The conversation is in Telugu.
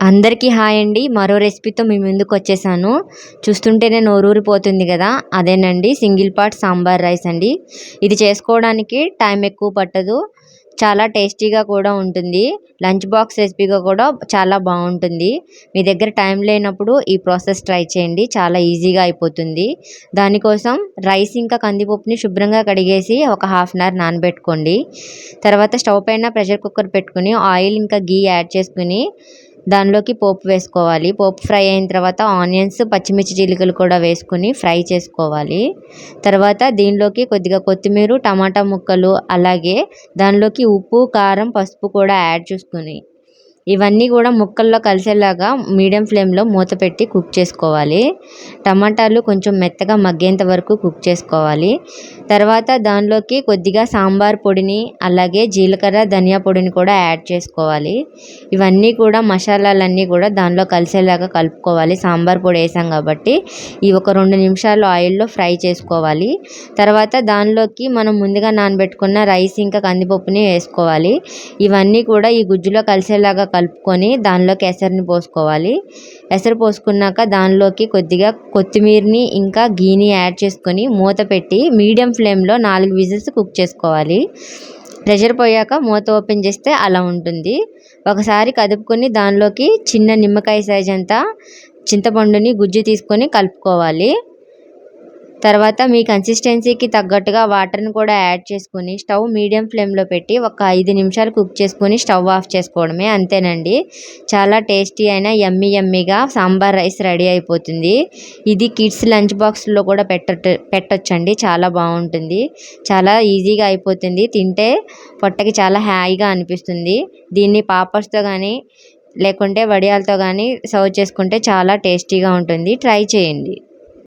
అందరికీ హాయ్ అండి. మరో రెసిపీతో మీ ముందుకు వచ్చేసాను. చూస్తుంటేనే నోరూరిపోతుంది కదా, అదేనండి సింగిల్ పార్ట్ సాంబార్ రైస్ అండి. ఇది చేసుకోవడానికి టైం ఎక్కువ పట్టదు, చాలా టేస్టీగా కూడా ఉంటుంది. లంచ్ బాక్స్ రెసిపీగా కూడా చాలా బాగుంటుంది. మీ దగ్గర టైం లేనప్పుడు ఈ ప్రాసెస్ ట్రై చేయండి, చాలా ఈజీగా అయిపోతుంది. దానికోసం రైస్ ఇంకా కందిపప్పుని శుభ్రంగా కడిగేసి ఒక హాఫ్ అన్ అవర్ నానబెట్టుకోండి. తర్వాత స్టవ్ పైన ప్రెషర్ కుక్కర్ పెట్టుకుని ఆయిల్ ఇంకా గీ యాడ్ చేసుకుని దానిలోకి పోపు వేసుకోవాలి. పోపు ఫ్రై అయిన తర్వాత ఆనియన్స్, పచ్చిమిర్చి, జీలకర్ర కూడా వేసుకుని ఫ్రై చేసుకోవాలి. తర్వాత దీనిలోకి కొద్దిగా కొత్తిమీర, టమాటా ముక్కలు, అలాగే దానిలోకి ఉప్పు, కారం, పసుపు కూడా యాడ్ చేసుకుని ఇవన్నీ కూడా ముక్కల్లో కలిసేలాగా మీడియం ఫ్లేమ్లో మూత పెట్టి కుక్ చేసుకోవాలి. టమాటాలు కొంచెం మెత్తగా మగ్గేంత వరకు కుక్ చేసుకోవాలి. తర్వాత దానిలోకి కొద్దిగా సాంబార్ పొడిని, అలాగే జీలకర్ర, ధనియా పొడిని కూడా యాడ్ చేసుకోవాలి. ఇవన్నీ కూడా మసాలాలన్నీ కూడా దానిలో కలిసేలాగా కలుపుకోవాలి. సాంబార్ పొడి వేసాం కాబట్టి ఈ ఒక 2 నిమిషాలు ఆయిల్లో ఫ్రై చేసుకోవాలి. తర్వాత దానిలోకి మనం ముందుగా నానబెట్టుకున్న రైస్ ఇంకా కందిపప్పుని వేసుకోవాలి. ఇవన్నీ కూడా ఈ గుజ్జులో కలిసేలాగా కలుపుకొని దానిలోకి ఎసరుని పోసుకోవాలి. ఎసరు పోసుకున్నాక దానిలోకి కొద్దిగా కొత్తిమీరని ఇంకా గీని యాడ్ చేసుకొని మూత పెట్టి మీడియం ఫ్లేమ్లో 4 విజిల్స్ కుక్ చేసుకోవాలి. ప్రెషర్ పోయాక మూత ఓపెన్ చేస్తే అలా ఉంటుంది. ఒకసారి కదుపుకొని దానిలోకి చిన్న నిమ్మకాయ సైజ్ అంతా చింతపండుని గుజ్జు తీసుకొని కలుపుకోవాలి. తర్వాత మీ కన్సిస్టెన్సీకి తగ్గట్టుగా వాటర్ని కూడా యాడ్ చేసుకుని స్టవ్ మీడియం ఫ్లేమ్లో పెట్టి ఒక 5 నిమిషాలు కుక్ చేసుకొని స్టవ్ ఆఫ్ చేసుకోవడమే, అంతేనండి. చాలా టేస్టీ అయిన యమ్మీగా సాంబార్ రైస్ రెడీ అయిపోతుంది. ఇది కిడ్స్ లంచ్ బాక్స్లో కూడా పెట్టొచ్చండి, చాలా బాగుంటుంది. చాలా ఈజీగా అయిపోతుంది, తింటే పొట్టకి చాలా హాయిగా అనిపిస్తుంది. దీన్ని పాపర్స్తో కానీ లేకుంటే వడియాలతో కానీ సర్వ్ చేసుకుంటే చాలా టేస్టీగా ఉంటుంది. ట్రై చేయండి.